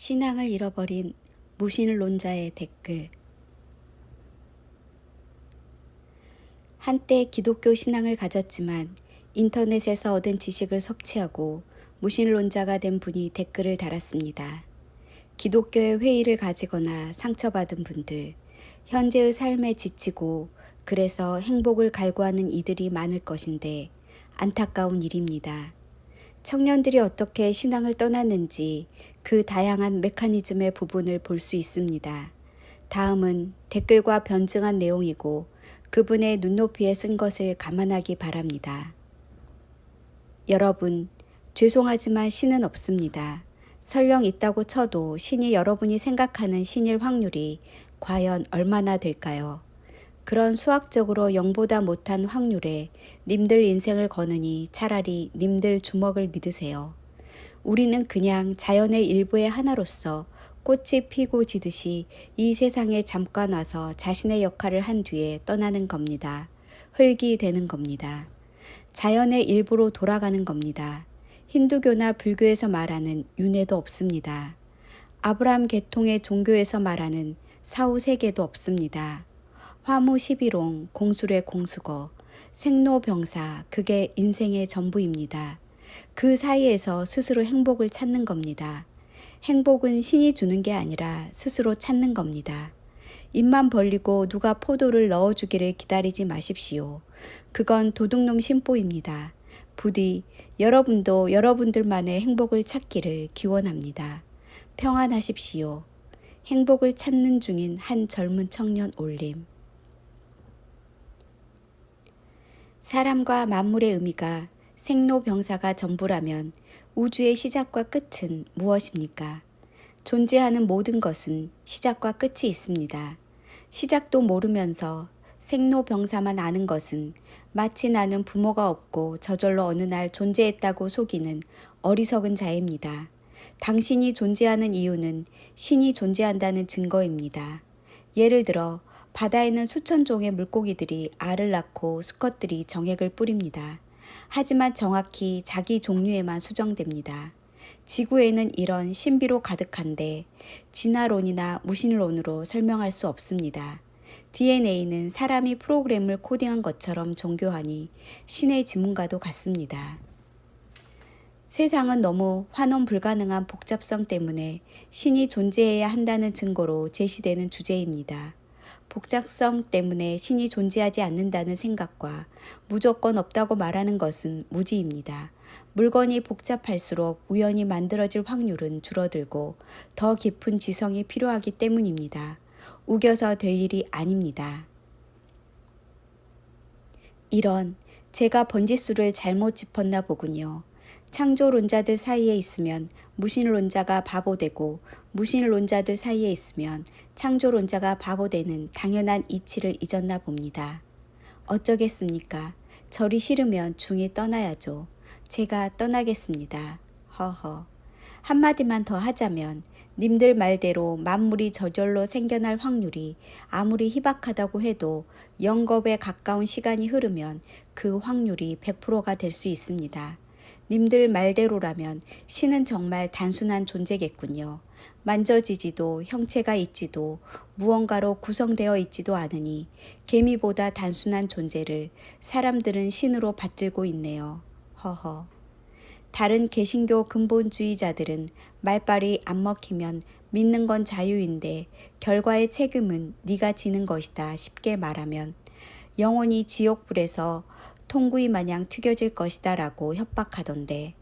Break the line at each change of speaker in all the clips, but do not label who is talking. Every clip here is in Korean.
신앙을 잃어버린 무신론자의 댓글. 한때 기독교 신앙을 가졌지만 인터넷에서 얻은 지식을 섭취하고 무신론자가 된 분이 댓글을 달았습니다. 기독교의 회의를 가지거나 상처받은 분들, 현재의 삶에 지치고 그래서 행복을 갈구하는 이들이 많을 것인데 안타까운 일입니다. 청년들이 어떻게 신앙을 떠났는지 그 다양한 메커니즘의 부분을 볼 수 있습니다. 다음은 댓글과 변증한 내용이고 그분의 눈높이에 쓴 것을 감안하기 바랍니다. 여러분, 죄송하지만 신은 없습니다. 설령 있다고 쳐도 신이 여러분이 생각하는 신일 확률이 과연 얼마나 될까요? 그런 수학적으로 0보다 못한 확률에 님들 인생을 거느니 차라리 님들 주먹을 믿으세요. 우리는 그냥 자연의 일부의 하나로서 꽃이 피고 지듯이 이 세상에 잠깐 와서 자신의 역할을 한 뒤에 떠나는 겁니다. 흙이 되는 겁니다. 자연의 일부로 돌아가는 겁니다. 힌두교나 불교에서 말하는 윤회도 없습니다. 아브라함 계통의 종교에서 말하는 사후세계도 없습니다. 화무 11홍, 공술의 공수거, 생로병사, 그게 인생의 전부입니다. 그 사이에서 스스로 행복을 찾는 겁니다. 행복은 신이 주는 게 아니라 스스로 찾는 겁니다. 입만 벌리고 누가 포도를 넣어주기를 기다리지 마십시오. 그건 도둑놈 심보입니다. 부디 여러분도 여러분들만의 행복을 찾기를 기원합니다. 평안하십시오. 행복을 찾는 중인 한 젊은 청년 올림. 사람과 만물의 의미가 생로병사가 전부라면 우주의 시작과 끝은 무엇입니까? 존재하는 모든 것은 시작과 끝이 있습니다. 시작도 모르면서 생로병사만 아는 것은 마치 나는 부모가 없고 저절로 어느 날 존재했다고 속이는 어리석은 자입니다. 당신이 존재하는 이유는 신이 존재한다는 증거입니다. 예를 들어 바다에는 수천 종의 물고기들이 알을 낳고 수컷들이 정액을 뿌립니다. 하지만 정확히 자기 종류에만 수정됩니다. 지구에는 이런 신비로 가득한데 진화론이나 무신론으로 설명할 수 없습니다. DNA는 사람이 프로그램을 코딩한 것처럼 정교하니 신의 지문과도 같습니다. 세상은 너무 환원 불가능한 복잡성 때문에 신이 존재해야 한다는 증거로 제시되는 주제입니다. 복잡성 때문에 신이 존재하지 않는다는 생각과 무조건 없다고 말하는 것은 무지입니다. 물건이 복잡할수록 우연히 만들어질 확률은 줄어들고 더 깊은 지성이 필요하기 때문입니다. 우겨서 될 일이 아닙니다. 이런 제가 번지수를 잘못 짚었나 보군요. 창조론자들 사이에 있으면 무신론자가 바보되고 무신론자들 사이에 있으면 창조론자가 바보되는 당연한 이치를 잊었나 봅니다. 어쩌겠습니까? 절이 싫으면 중이 떠나야죠. 제가 떠나겠습니다. 허허. 한마디만 더 하자면 님들 말대로 만물이 저절로 생겨날 확률이 아무리 희박하다고 해도 0겁에 가까운 시간이 흐르면 그 확률이 100%가 될 수 있습니다. 님들 말대로라면 신은 정말 단순한 존재겠군요. 만져지지도 형체가 있지도 무언가로 구성되어 있지도 않으니 개미보다 단순한 존재를 사람들은 신으로 받들고 있네요. 허허. 다른 개신교 근본주의자들은 말빨이 안 먹히면 믿는 건 자유인데 결과의 책임은 네가 지는 것이다 쉽게 말하면 영원히 지옥불에서 통구이 마냥 튀겨질 것이다 라고 협박하던데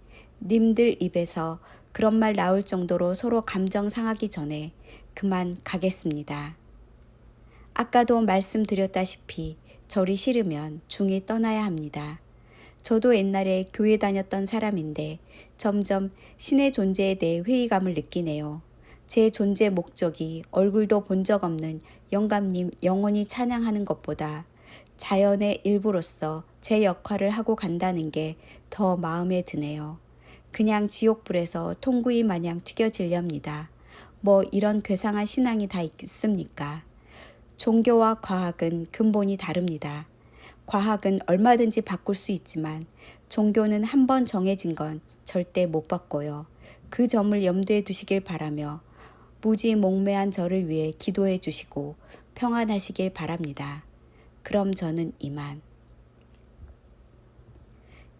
님들 입에서 그런 말 나올 정도로 서로 감정 상하기 전에 그만 가겠습니다. 아까도 말씀드렸다시피 절이 싫으면 중이 떠나야 합니다. 저도 옛날에 교회 다녔던 사람인데 점점 신의 존재에 대해 회의감을 느끼네요. 제 존재 목적이 얼굴도 본 적 없는 영감님 영원히 찬양하는 것보다 자연의 일부로서 제 역할을 하고 간다는 게 더 마음에 드네요. 그냥 지옥불에서 통구이 마냥 튀겨질렵니다. 뭐 이런 괴상한 신앙이 다 있습니까? 종교와 과학은 근본이 다릅니다. 과학은 얼마든지 바꿀 수 있지만 종교는 한 번 정해진 건 절대 못 바꿔요. 그 점을 염두에 두시길 바라며 무지몽매한 저를 위해 기도해 주시고 평안하시길 바랍니다. 그럼 저는 이만.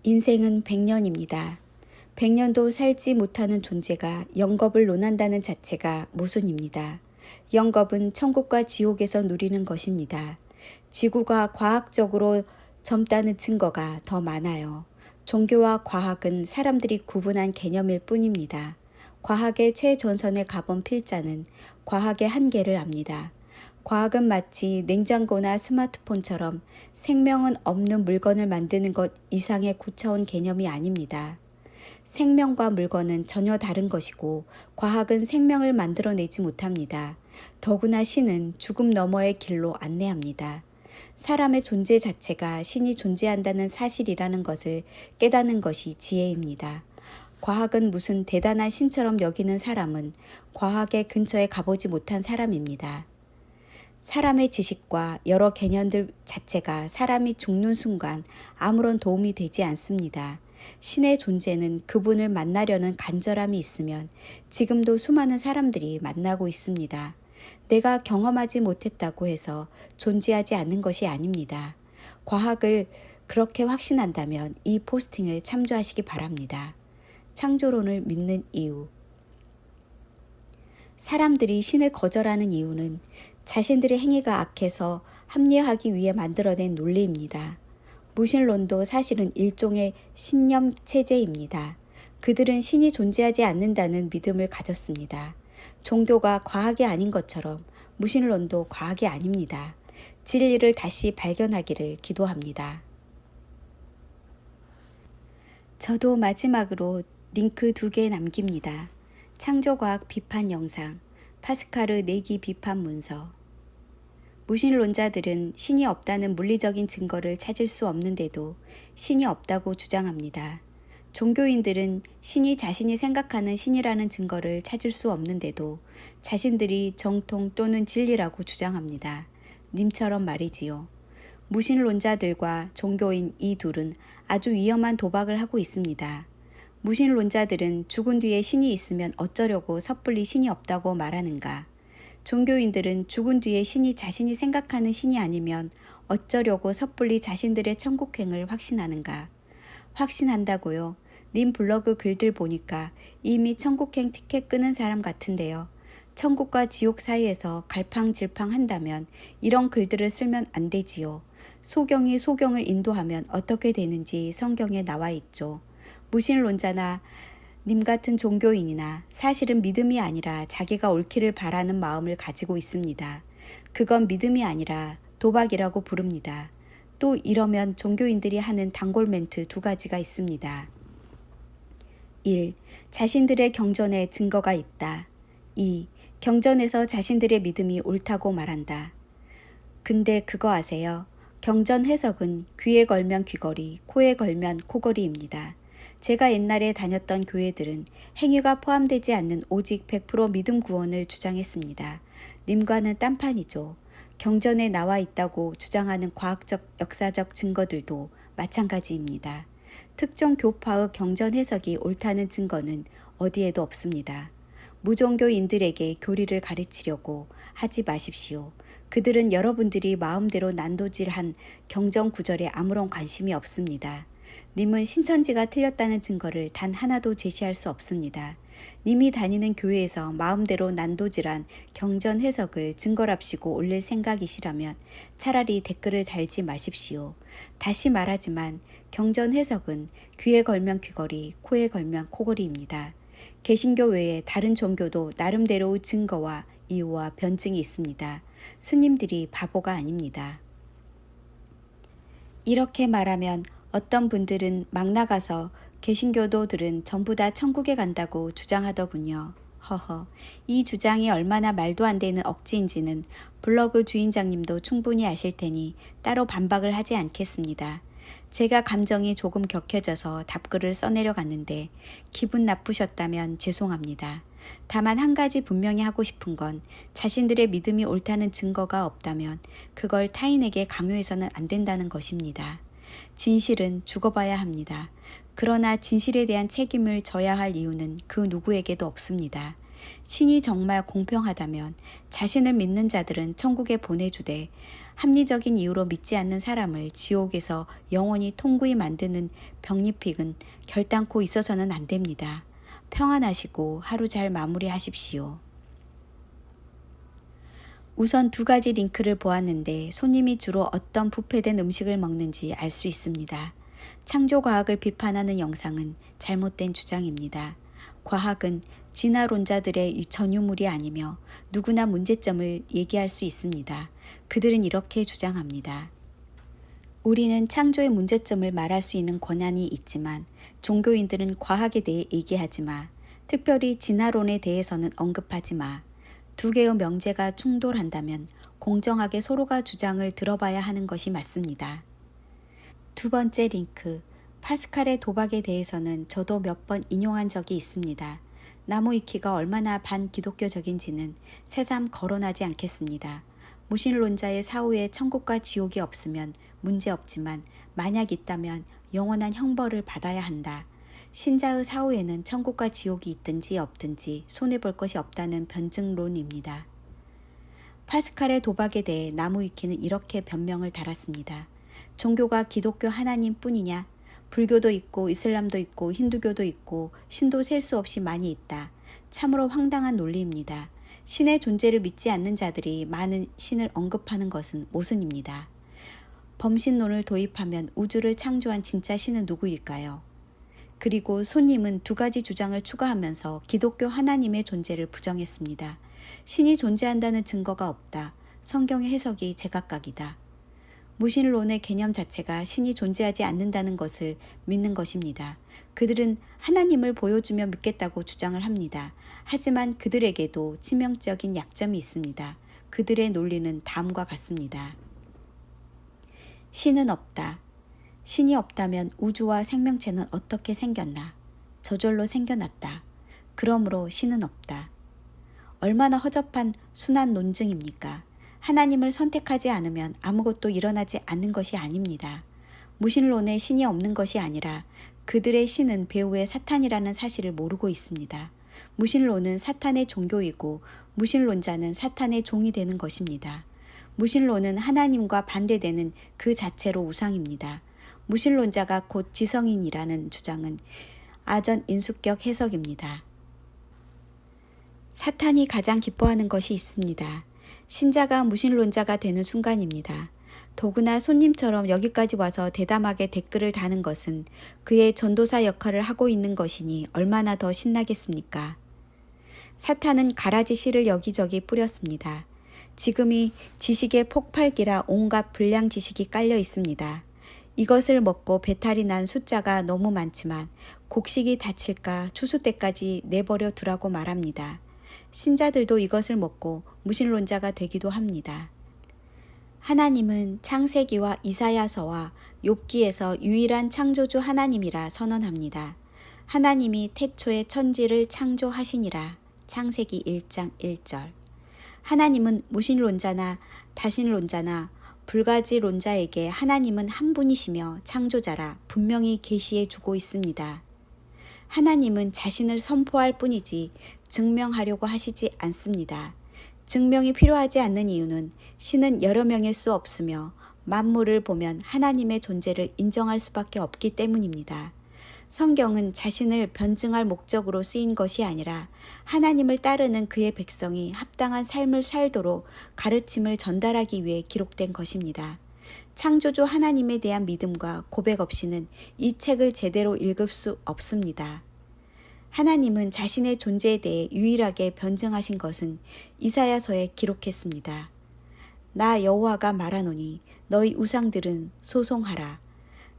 인생은 100년입니다. 100년도 살지 못하는 존재가 영겁을 논한다는 자체가 모순입니다. 영겁은 천국과 지옥에서 누리는 것입니다. 지구가 과학적으로 젊다는 증거가 더 많아요. 종교와 과학은 사람들이 구분한 개념일 뿐입니다. 과학의 최전선에 가본 필자는 과학의 한계를 압니다. 과학은 마치 냉장고나 스마트폰처럼 생명은 없는 물건을 만드는 것 이상의 고차원 개념이 아닙니다. 생명과 물건은 전혀 다른 것이고 과학은 생명을 만들어내지 못합니다. 더구나 신은 죽음 너머의 길로 안내합니다. 사람의 존재 자체가 신이 존재한다는 사실이라는 것을 깨닫는 것이 지혜입니다. 과학은 무슨 대단한 신처럼 여기는 사람은 과학의 근처에 가보지 못한 사람입니다. 사람의 지식과 여러 개념들 자체가 사람이 죽는 순간 아무런 도움이 되지 않습니다. 신의 존재는 그분을 만나려는 간절함이 있으면 지금도 수많은 사람들이 만나고 있습니다. 내가 경험하지 못했다고 해서 존재하지 않는 것이 아닙니다. 과학을 그렇게 확신한다면 이 포스팅을 참조하시기 바랍니다. 창조론을 믿는 이유. 사람들이 신을 거절하는 이유는 자신들의 행위가 악해서 합리화하기 위해 만들어낸 논리입니다. 무신론도 사실은 일종의 신념 체제입니다. 그들은 신이 존재하지 않는다는 믿음을 가졌습니다. 종교가 과학이 아닌 것처럼 무신론도 과학이 아닙니다. 진리를 다시 발견하기를 기도합니다. 저도 마지막으로 링크 2개 남깁니다. 창조과학 비판 영상, 파스카르 내기 비판 문서. 무신론자들은 신이 없다는 물리적인 증거를 찾을 수 없는데도 신이 없다고 주장합니다. 종교인들은 신이 자신이 생각하는 신이라는 증거를 찾을 수 없는데도 자신들이 정통 또는 진리라고 주장합니다. 님처럼 말이지요. 무신론자들과 종교인 이 둘은 아주 위험한 도박을 하고 있습니다. 무신론자들은 죽은 뒤에 신이 있으면 어쩌려고 섣불리 신이 없다고 말하는가? 종교인들은 죽은 뒤에 신이 자신이 생각하는 신이 아니면 어쩌려고 섣불리 자신들의 천국행을 확신하는가? 확신한다고요? 님 블로그 글들 보니까 이미 천국행 티켓 끄는 사람 같은데요. 천국과 지옥 사이에서 갈팡질팡 한다면 이런 글들을 쓰면 안 되지요. 소경이 소경을 인도하면 어떻게 되는지 성경에 나와 있죠. 무신론자나 님 같은 종교인이나 사실은 믿음이 아니라 자기가 옳기를 바라는 마음을 가지고 있습니다. 그건 믿음이 아니라 도박이라고 부릅니다. 또 이러면 종교인들이 하는 단골 멘트 2가지가 있습니다. 1. 자신들의 경전에 증거가 있다. 2. 경전에서 자신들의 믿음이 옳다고 말한다. 근데 그거 아세요? 경전 해석은 귀에 걸면 귀걸이, 코에 걸면 코걸이입니다. 제가 옛날에 다녔던 교회들은 행위가 포함되지 않는 오직 100% 믿음 구원을 주장했습니다. 님과는 딴판이죠. 경전에 나와 있다고 주장하는 과학적, 역사적 증거들도 마찬가지입니다. 특정 교파의 경전 해석이 옳다는 증거는 어디에도 없습니다. 무종교인들에게 교리를 가르치려고 하지 마십시오. 그들은 여러분들이 마음대로 난도질한 경전 구절에 아무런 관심이 없습니다. 님은 신천지가 틀렸다는 증거를 단 하나도 제시할 수 없습니다. 님이 다니는 교회에서 마음대로 난도질한 경전 해석을 증거랍시고 올릴 생각이시라면 차라리 댓글을 달지 마십시오. 다시 말하지만 경전 해석은 귀에 걸면 귀걸이, 코에 걸면 코걸이입니다. 개신교 외에 다른 종교도 나름대로의 증거와 이유와 변증이 있습니다. 스님들이 바보가 아닙니다. 이렇게 말하면 어떤 분들은 막 나가서 개신교도들은 전부 다 천국에 간다고 주장하더군요. 허허, 이 주장이 얼마나 말도 안 되는 억지인지는 블로그 주인장님도 충분히 아실 테니 따로 반박을 하지 않겠습니다. 제가 감정이 조금 격해져서 답글을 써내려 갔는데 기분 나쁘셨다면 죄송합니다. 다만 한 가지 분명히 하고 싶은 건 자신들의 믿음이 옳다는 증거가 없다면 그걸 타인에게 강요해서는 안 된다는 것입니다. 진실은 죽어봐야 합니다. 그러나 진실에 대한 책임을 져야 할 이유는 그 누구에게도 없습니다. 신이 정말 공평하다면 자신을 믿는 자들은 천국에 보내주되 합리적인 이유로 믿지 않는 사람을 지옥에서 영원히 통구히 만드는 병립픽은 결단코 있어서는 안 됩니다. 평안하시고 하루 잘 마무리하십시오. 우선 2가지 링크를 보았는데 손님이 주로 어떤 부패된 음식을 먹는지 알 수 있습니다. 창조과학을 비판하는 영상은 잘못된 주장입니다. 과학은 진화론자들의 전유물이 아니며 누구나 문제점을 얘기할 수 있습니다. 그들은 이렇게 주장합니다. 우리는 창조의 문제점을 말할 수 있는 권한이 있지만 종교인들은 과학에 대해 얘기하지 마. 특별히 진화론에 대해서는 언급하지 마. 2개의 명제가 충돌한다면 공정하게 서로가 주장을 들어봐야 하는 것이 맞습니다. 2번째 링크, 파스칼의 도박에 대해서는 저도 몇 번 인용한 적이 있습니다. 나무위키가 얼마나 반기독교적인지는 새삼 거론하지 않겠습니다. 무신론자의 사후에 천국과 지옥이 없으면 문제없지만 만약 있다면 영원한 형벌을 받아야 한다. 신자의 사후에는 천국과 지옥이 있든지 없든지 손해볼 것이 없다는 변증론입니다. 파스칼의 도박에 대해 나무위키는 이렇게 변명을 달았습니다. 종교가 기독교 하나님 뿐이냐? 불교도 있고 이슬람도 있고 힌두교도 있고 신도 셀 수 없이 많이 있다. 참으로 황당한 논리입니다. 신의 존재를 믿지 않는 자들이 많은 신을 언급하는 것은 모순입니다. 범신론을 도입하면 우주를 창조한 진짜 신은 누구일까요? 그리고 손님은 2가지 주장을 추가하면서 기독교 하나님의 존재를 부정했습니다. 신이 존재한다는 증거가 없다. 성경의 해석이 제각각이다. 무신론의 개념 자체가 신이 존재하지 않는다는 것을 믿는 것입니다. 그들은 하나님을 보여주며 믿겠다고 주장을 합니다. 하지만 그들에게도 치명적인 약점이 있습니다. 그들의 논리는 다음과 같습니다. 신은 없다. 신이 없다면 우주와 생명체는 어떻게 생겼나? 저절로 생겨났다. 그러므로 신은 없다. 얼마나 허접한 순환 논증입니까? 하나님을 선택하지 않으면 아무것도 일어나지 않는 것이 아닙니다. 무신론에 신이 없는 것이 아니라 그들의 신은 배후의 사탄이라는 사실을 모르고 있습니다. 무신론은 사탄의 종교이고 무신론자는 사탄의 종이 되는 것입니다. 무신론은 하나님과 반대되는 그 자체로 우상입니다. 무신론자가 곧 지성인이라는 주장은 아전 인수격 해석입니다. 사탄이 가장 기뻐하는 것이 있습니다. 신자가 무신론자가 되는 순간입니다. 더구나 손님처럼 여기까지 와서 대담하게 댓글을 다는 것은 그의 전도사 역할을 하고 있는 것이니 얼마나 더 신나겠습니까? 사탄은 가라지 씨를 여기저기 뿌렸습니다. 지금이 지식의 폭발기라 온갖 불량 지식이 깔려 있습니다. 이것을 먹고 배탈이 난 숫자가 너무 많지만 곡식이 다칠까 추수 때까지 내버려 두라고 말합니다. 신자들도 이것을 먹고 무신론자가 되기도 합니다. 하나님은 창세기와 이사야서와 욥기에서 유일한 창조주 하나님이라 선언합니다. 하나님이 태초에 천지를 창조하시니라. 창세기 1장 1절. 하나님은 무신론자나 다신론자나 불가지론자에게 하나님은 한 분이시며 창조자라 분명히 계시해 주고 있습니다. 하나님은 자신을 선포할 뿐이지 증명하려고 하시지 않습니다. 증명이 필요하지 않는 이유는 신은 여러 명일 수 없으며 만물을 보면 하나님의 존재를 인정할 수밖에 없기 때문입니다. 성경은 자신을 변증할 목적으로 쓰인 것이 아니라 하나님을 따르는 그의 백성이 합당한 삶을 살도록 가르침을 전달하기 위해 기록된 것입니다. 창조주 하나님에 대한 믿음과 고백 없이는 이 책을 제대로 읽을 수 없습니다. 하나님은 자신의 존재에 대해 유일하게 변증하신 것은 이사야서에 기록했습니다. 나 여호와가 말하노니 너희 우상들은 소송하라.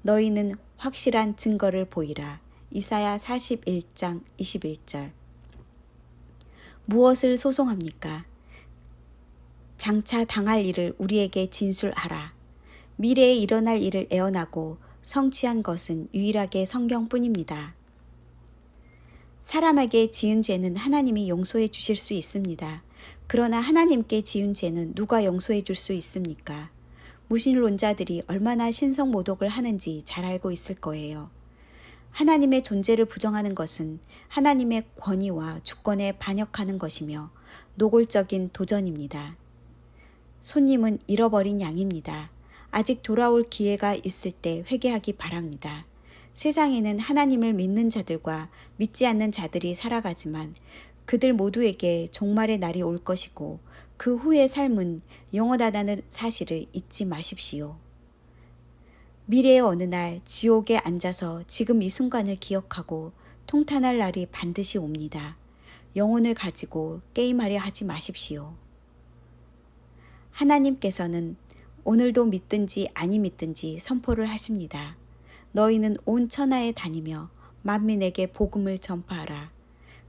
너희는 확실한 증거를 보이라. 이사야 41장 21절. 무엇을 소송합니까? 장차 당할 일을 우리에게 진술하라. 미래에 일어날 일을 애언하고 성취한 것은 유일하게 성경뿐입니다. 사람에게 지은 죄는 하나님이 용서해 주실 수 있습니다. 그러나 하나님께 지은 죄는 누가 용서해 줄 수 있습니까? 무신론자들이 얼마나 신성모독을 하는지 잘 알고 있을 거예요. 하나님의 존재를 부정하는 것은 하나님의 권위와 주권에 반역하는 것이며 노골적인 도전입니다. 손님은 잃어버린 양입니다. 아직 돌아올 기회가 있을 때 회개하기 바랍니다. 세상에는 하나님을 믿는 자들과 믿지 않는 자들이 살아가지만 그들 모두에게 종말의 날이 올 것이고 그 후의 삶은 영원하다는 사실을 잊지 마십시오. 미래의 어느 날 지옥에 앉아서 지금 이 순간을 기억하고 통탄할 날이 반드시 옵니다. 영혼을 가지고 게임하려 하지 마십시오. 하나님께서는 오늘도 믿든지 아니 믿든지 선포를 하십니다. 너희는 온 천하에 다니며 만민에게 복음을 전파하라.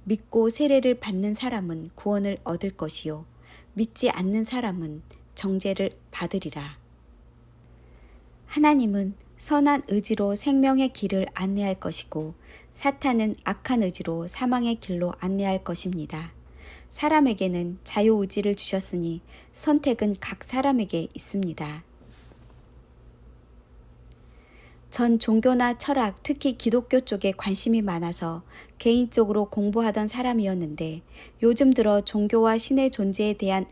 믿고 세례를 받는 사람은 구원을 얻을 것이요 믿지 않는 사람은 정죄를 받으리라. 하나님은 선한 의지로 생명의 길을 안내할 것이고 사탄은 악한 의지로 사망의 길로 안내할 것입니다. 사람에게는 자유의지를 주셨으니 선택은 각 사람에게 있습니다. 전 종교나 철학, 특히 기독교 쪽에 관심이 많아서 개인적으로 공부하던 사람이었는데 요즘 들어 종교와 신의 존재에 대한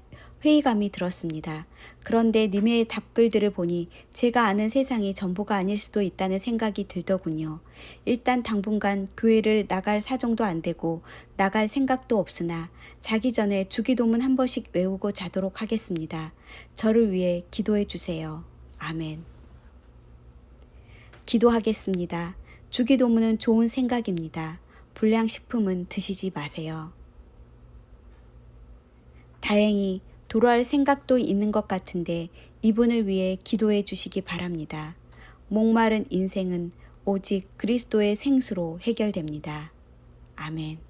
회의감이 들었습니다. 그런데 님의 답글들을 보니 제가 아는 세상이 전부가 아닐 수도 있다는 생각이 들더군요. 일단 당분간 교회를 나갈 사정도 안 되고 나갈 생각도 없으나 자기 전에 주기도문 한 번씩 외우고 자도록 하겠습니다. 저를 위해 기도해 주세요. 아멘. 기도하겠습니다. 주기도문은 좋은 생각입니다. 불량식품은 드시지 마세요. 다행히 돌아올 생각도 있는 것 같은데 이분을 위해 기도해 주시기 바랍니다. 목마른 인생은 오직 그리스도의 생수로 해결됩니다. 아멘.